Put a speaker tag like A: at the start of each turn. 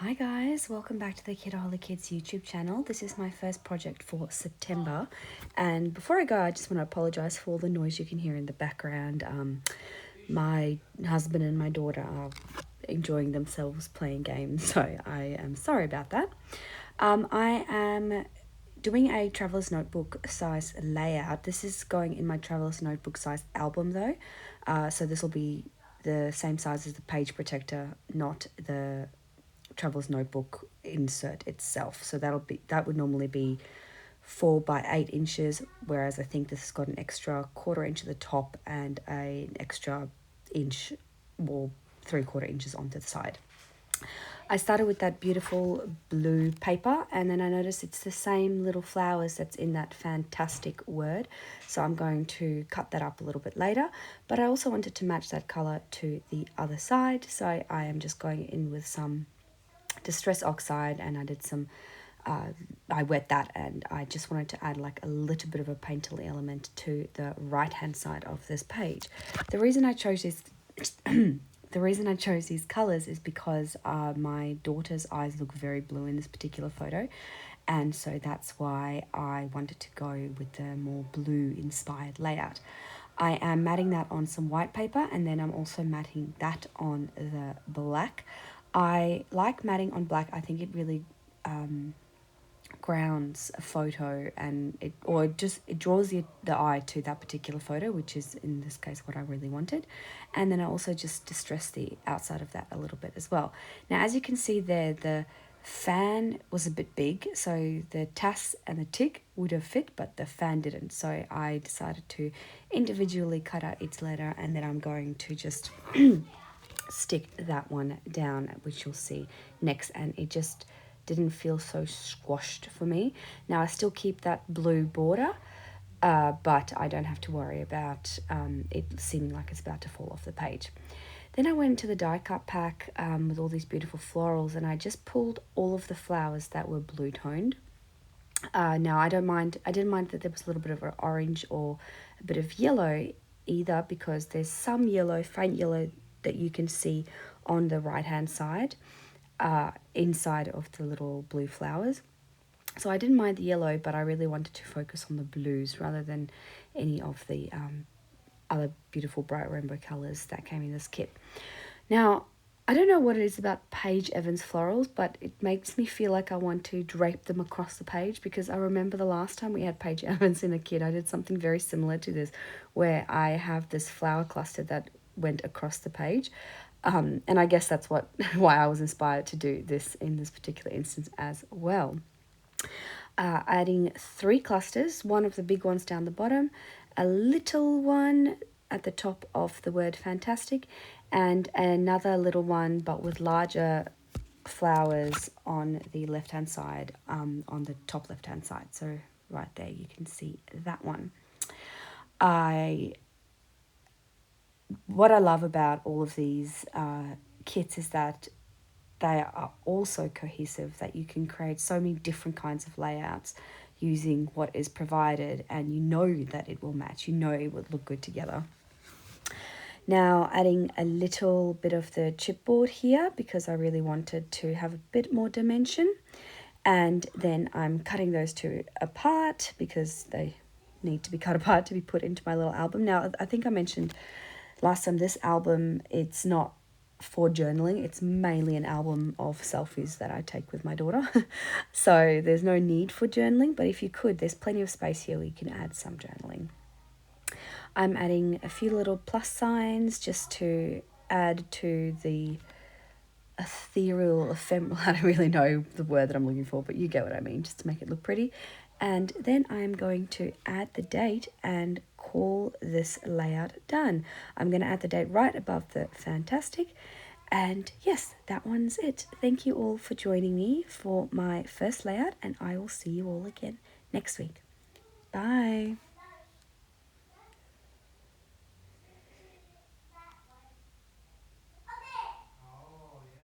A: Hi guys, welcome back to the Kitaholic Kits YouTube channel. This is my first project for September, and before I go I just want to apologise for all the noise you can hear in the background. My husband and my daughter are enjoying themselves playing games, so I am sorry about that. I am doing a traveler's notebook size layout. This is going in my traveler's notebook size album though, so this will be the same size as the page protector, not the traveler's notebook insert itself. So that would normally be 4 by 8 inches, whereas I think this has got an extra 1/4 inch at the top and an extra inch or 3/4 inches onto the side. I started with that beautiful blue paper, and then I noticed it's the same little flowers that's in that fantastic word, so I'm going to cut that up a little bit later. But I also wanted to match that color to the other side, so I am just going in with some Distress Oxide, and I did some I wet that, and I just wanted to add like a little bit of a painterly element to the right hand side of this page. The reason I chose this the reason I chose these colors is because my daughter's eyes look very blue in this particular photo, and so that's why I wanted to go with the more blue inspired layout. I am matting that on some white paper, and then I'm also matting that on the black. I like matting on black. I think it really grounds a photo, and it draws the eye to that particular photo, which is in this case what I really wanted. And then I also just distressed the outside of that a little bit as well. Now, as you can see there, the fan was a bit big, so the tas and the tick would have fit, but the fan didn't. So I decided to individually cut out each letter, and then I'm going to just stick that one down, which you'll see next, and it just didn't feel so squashed for me. Now I still keep that blue border, but I don't have to worry about it seeming like it's about to fall off the page. Then I went into the die cut pack with all these beautiful florals, and I just pulled all of the flowers that were blue toned. Now I didn't mind that there was a little bit of an orange or a bit of yellow either, because there's some yellow, faint yellow, that you can see on the right hand side inside of the little blue flowers. So I didn't mind the yellow, but I really wanted to focus on the blues rather than any of the other beautiful bright rainbow colors that came in this kit. Now, I don't know what it is about Paige Evans florals, but it makes me feel like I want to drape them across the page, because I remember the last time we had Paige Evans in a kit, I did something very similar to this, where I have this flower cluster that went across the page. And I guess that's why I was inspired to do this in this particular instance as well. Adding 3 clusters, one of the big ones down the bottom, a little one at the top of the word fantastic, and another little one but with larger flowers on the left hand side, on the top left hand side. So right there you can see that one. What I love about all of these kits is that they are also cohesive, that you can create so many different kinds of layouts using what is provided, and you know that it will match, you know it would look good together. Now adding a little bit of the chipboard here, because I really wanted to have a bit more dimension, and then I'm cutting those two apart because they need to be cut apart to be put into my little album. Now I think I mentioned last time, this album, it's not for journaling, it's mainly an album of selfies that I take with my daughter. So there's no need for journaling, but if you could, there's plenty of space here where you can add some journaling. I'm adding a few little plus signs just to add to the ethereal, ephemeral, I don't really know the word that I'm looking for, but you get what I mean, just to make it look pretty. And then I'm going to add the date and call this layout done. I'm going to add the date right above the fantastic. And yes, that one's it. Thank you all for joining me for my first layout, and I will see you all again next week. Bye.